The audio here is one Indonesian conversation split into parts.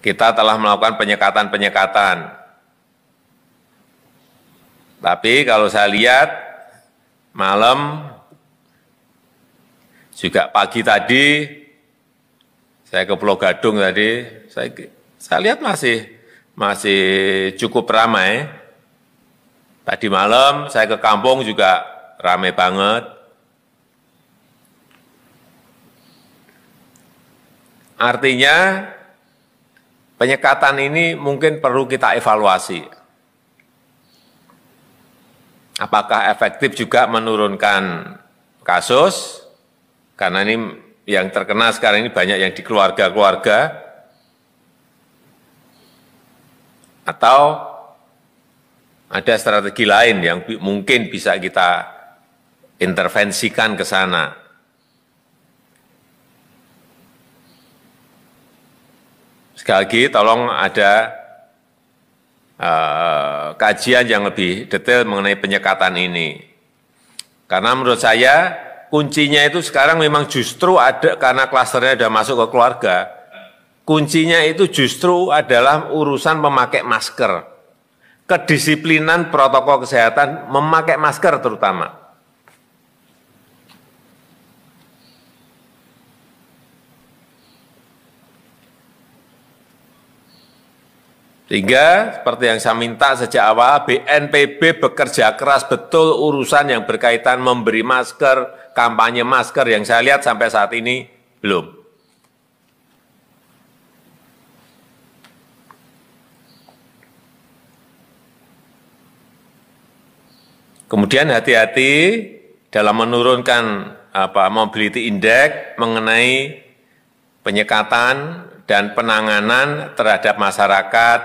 kita telah melakukan penyekatan-penyekatan. Tapi kalau saya lihat malam, juga pagi tadi, saya ke Pulau Gadung tadi, saya lihat masih cukup ramai. Tadi malam saya ke kampung juga ramai banget. Artinya penyekatan ini mungkin perlu kita evaluasi. Apakah efektif juga menurunkan kasus? Karena ini yang terkena sekarang ini banyak yang di keluarga-keluarga. Atau ada strategi lain yang mungkin bisa kita intervensikan ke sana. Sekali lagi, tolong ada kajian yang lebih detail mengenai penyekatan ini. Karena menurut saya, kuncinya itu sekarang memang justru ada karena klasternya sudah masuk ke keluarga. Kuncinya itu justru adalah urusan memakai masker. Kedisiplinan protokol kesehatan memakai masker terutama. Sehingga seperti yang saya minta sejak awal, BNPB bekerja keras betul urusan yang berkaitan memberi masker, kampanye masker yang saya lihat sampai saat ini belum. Kemudian hati-hati dalam menurunkan mobility index mengenai penyekatan dan penanganan terhadap masyarakat,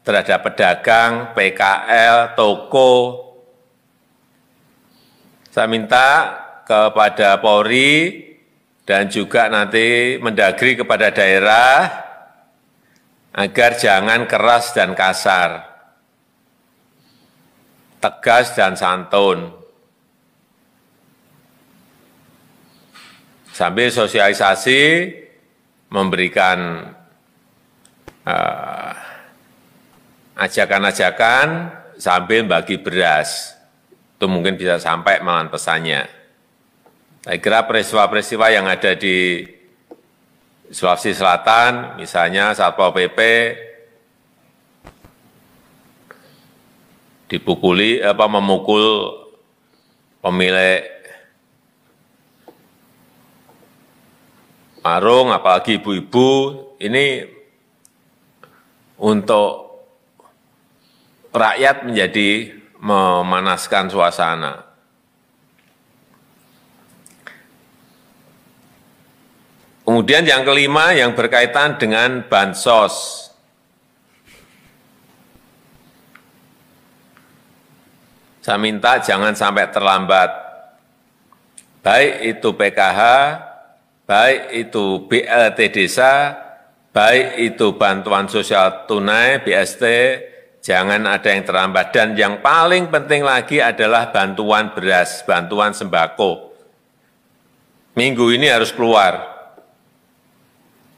terhadap pedagang, PKL, toko. Saya minta kepada Polri dan juga nanti Mendagri kepada daerah agar jangan keras dan kasar. Tegas dan santun. Sambil sosialisasi memberikan ajakan-ajakan sambil bagi beras. Itu mungkin bisa sampai malahan pesannya. Saya kira peristiwa-peristiwa yang ada di Sulawesi Selatan, misalnya Satpol PP, memukul pemilik warung, apalagi ibu-ibu, ini untuk rakyat menjadi memanaskan suasana. Kemudian yang kelima yang berkaitan dengan bansos. Saya minta jangan sampai terlambat, baik itu PKH, baik itu BLT desa, baik itu bantuan sosial tunai, BST, jangan ada yang terlambat. Dan yang paling penting lagi adalah bantuan beras, bantuan sembako. Minggu ini harus keluar.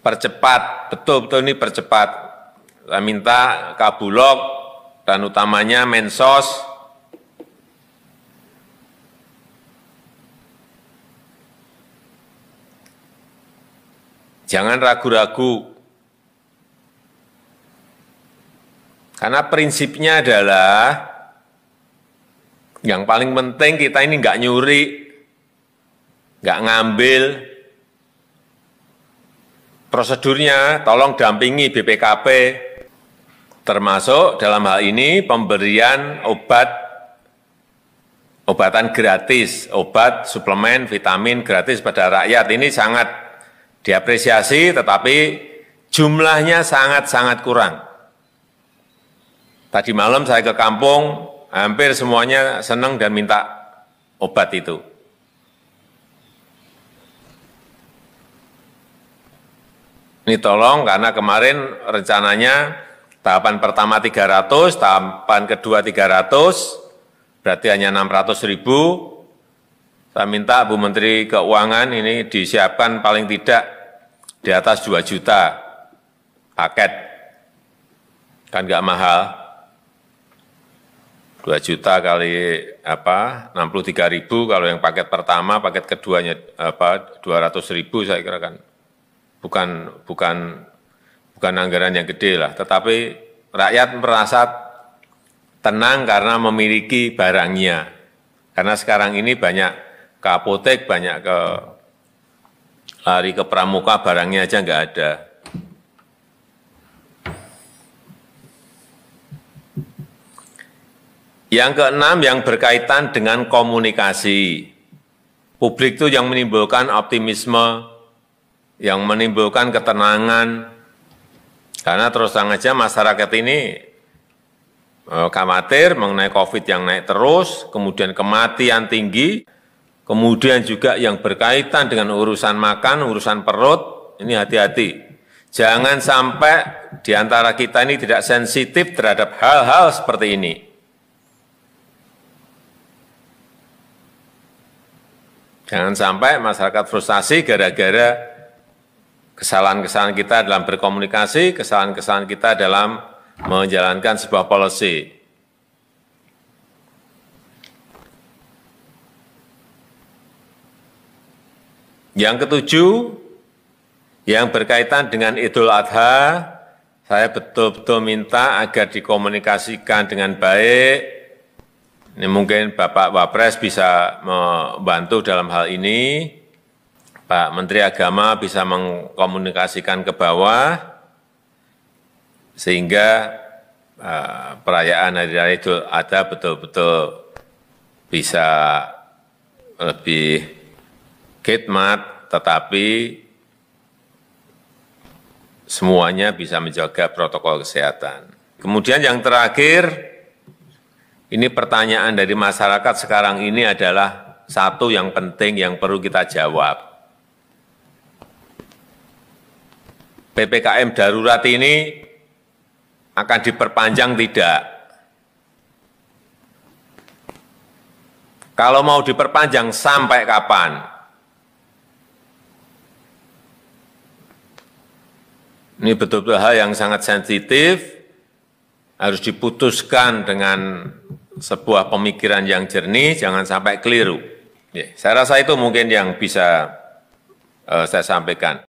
Percepat, betul-betul ini percepat. Saya minta Kabulok dan utamanya Mensos, jangan ragu-ragu, karena prinsipnya adalah yang paling penting kita ini nggak nyuri, nggak ngambil. Prosedurnya tolong dampingi BPKP, termasuk dalam hal ini pemberian obatan gratis, obat, suplemen, vitamin gratis pada rakyat. Ini sangat diapresiasi, tetapi jumlahnya sangat-sangat kurang. Tadi malam saya ke kampung, hampir semuanya senang dan minta obat itu. Ini tolong, karena kemarin rencananya tahapan pertama 300, tahapan kedua 300, berarti hanya 600.000. Saya minta Bu Menteri Keuangan ini disiapkan paling tidak di atas 2 juta. paket, kan nggak mahal, 2 juta kali 63.000, kalau yang paket pertama, paket keduanya 200.000, saya kira kan bukan anggaran yang gede lah, tetapi rakyat merasa tenang karena memiliki barangnya. Karena sekarang ini banyak ke apotek, banyak lari ke pramuka, barangnya aja nggak ada. Yang keenam, yang berkaitan dengan komunikasi. Publik itu yang menimbulkan optimisme, yang menimbulkan ketenangan. Karena terus terang aja masyarakat ini khawatir mengenai COVID yang naik terus, kemudian kematian tinggi, kemudian juga yang berkaitan dengan urusan makan, urusan perut, ini hati-hati. Jangan sampai di antara kita ini tidak sensitif terhadap hal-hal seperti ini. Jangan sampai masyarakat frustasi gara-gara kesalahan-kesalahan kita dalam berkomunikasi, kesalahan-kesalahan kita dalam menjalankan sebuah policy. Yang ketujuh, yang berkaitan dengan Idul Adha, saya betul-betul minta agar dikomunikasikan dengan baik. Ini mungkin Bapak Wapres bisa membantu dalam hal ini. Pak Menteri Agama bisa mengkomunikasikan ke bawah, sehingga perayaan Hari Raya Idul Adha betul-betul bisa lebih khidmat, tetapi semuanya bisa menjaga protokol kesehatan. Kemudian yang terakhir, ini pertanyaan dari masyarakat sekarang ini adalah satu yang penting yang perlu kita jawab. PPKM darurat ini akan diperpanjang tidak? Kalau mau diperpanjang sampai kapan? Ini betul-betul hal yang sangat sensitif, harus diputuskan dengan sebuah pemikiran yang jernih, jangan sampai keliru. Saya rasa itu mungkin yang bisa saya sampaikan.